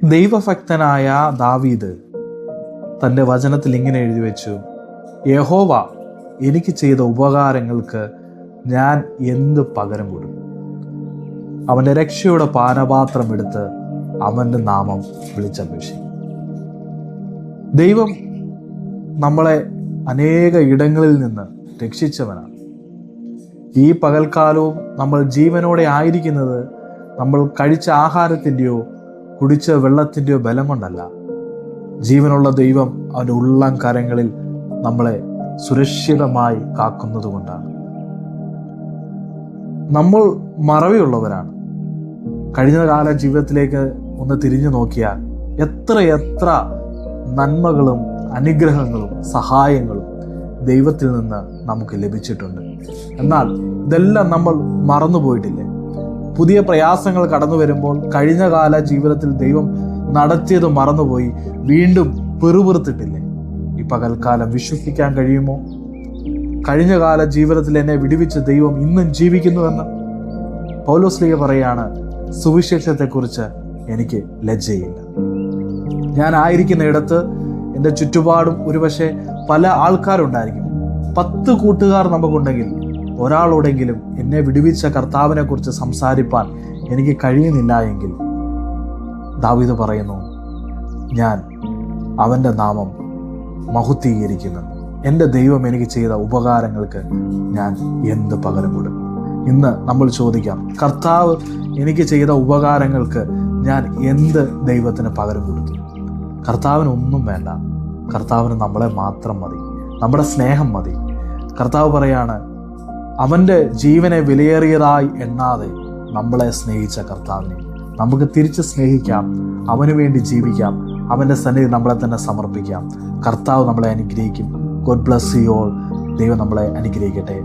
ദൈവഭക്തനായ ദാവീദ് തൻ്റെ വചനത്തിൽ ഇങ്ങനെ എഴുതി വെച്ചു: യഹോവ എനിക്ക് ചെയ്ത ഉപകാരങ്ങൾക്ക് ഞാൻ എന്ത് പകരം കൊടുക്കും? അവൻ്റെ രക്ഷയുടെ പാനപാത്രം എടുത്ത് അവൻ്റെ നാമം വിളിച്ചപേക്ഷിക്കും. ദൈവം നമ്മളെ അനേക ഇടങ്ങളിൽ നിന്ന് രക്ഷിച്ചവനാണ്. ഈ പകൽക്കാലവും നമ്മൾ ജീവനോടെ ആയിരിക്കുന്നത് നമ്മൾ കഴിച്ച ആഹാരത്തിൻ്റെയോ കുടിച്ച വെള്ളത്തിൻ്റെയോ ബലം കൊണ്ടല്ല. ജീവനുള്ള ദൈവം അവൻ്റെ ഉള്ളം കരങ്ങളിൽ നമ്മളെ സുരക്ഷിതമായി കാക്കുന്നത് കൊണ്ടാണ്. നമ്മൾ മറവിയുള്ളവരാണ്. കഴിഞ്ഞ കാല ജീവിതത്തിലേക്ക് ഒന്ന് തിരിഞ്ഞു നോക്കിയാൽ എത്ര നന്മകളും അനുഗ്രഹങ്ങളും സഹായങ്ങളും ദൈവത്തിൽ നിന്ന് നമുക്ക് ലഭിച്ചിട്ടുണ്ട്. എന്നാൽ ഇതെല്ലാം നമ്മൾ മറന്നുപോയിട്ടില്ലേ? പുതിയ പ്രയാസങ്ങൾ കടന്നു വരുമ്പോൾ കഴിഞ്ഞ കാല ജീവിതത്തിൽ ദൈവം നടത്തിയത് മറന്നുപോയി വീണ്ടും പിറുപിറുത്തിട്ടില്ലേ? ഈ പകൽക്കാലം വിശ്വസിക്കാൻ കഴിയുമോ? കഴിഞ്ഞ കാല ജീവിതത്തിൽ എന്നെ വിടുവിച്ച ദൈവം ഇന്നും ജീവിക്കുന്നുവെന്ന് പൗലോസ്ലീഹ പറയാണ്, സുവിശേഷത്തെക്കുറിച്ച് എനിക്ക് ലജ്ജയില്ല. ഞാൻ ആയിരിക്കുന്ന ഇടത്ത് എൻ്റെ ചുറ്റുപാടും ഒരുപക്ഷെ പല ആൾക്കാരുണ്ടായിരിക്കും. 10 കൂട്ടുകാർ നമുക്കുണ്ടെങ്കിൽ ഒരാളോടെങ്കിലും എന്നെ വിടുവിച്ച കർത്താവിനെ കുറിച്ച് സംസാരിപ്പാൻ എനിക്ക് കഴിയുന്നില്ല എങ്കിൽ ദാവീദ് പറയുന്നു, ഞാൻ അവൻ്റെ നാമം മഹത്വീകരിക്കുന്നു. എൻ്റെ ദൈവം എനിക്ക് ചെയ്ത ഉപകാരങ്ങൾക്ക് ഞാൻ എന്ത് പകരം കൊടുക്കും? ഇന്ന് നമ്മൾ ചോദിക്കാം, കർത്താവ് എനിക്ക് ചെയ്ത ഉപകാരങ്ങൾക്ക് ഞാൻ എന്ത് ദൈവത്തിന് പകരം കൊടുത്തു? കർത്താവിന് ഒന്നും വേണ്ട. കർത്താവിന് നമ്മളെ മാത്രം മതി, നമ്മുടെ സ്നേഹം മതി. കർത്താവ് പറയാണ്, അവൻ്റെ ജീവനെ വിലയേറിയതായി എണ്ണാതെ നമ്മളെ സ്നേഹിച്ച കർത്താവിനെ നമുക്ക് തിരിച്ച് സ്നേഹിക്കാം, അവന് വേണ്ടി ജീവിക്കാം, അവൻ്റെ സന്നിധി നമ്മളെ തന്നെ സമർപ്പിക്കാം. കർത്താവ് നമ്മളെ അനുഗ്രഹിക്കും. God bless you all. ദൈവം നമ്മളെ അനുഗ്രഹിക്കട്ടെ.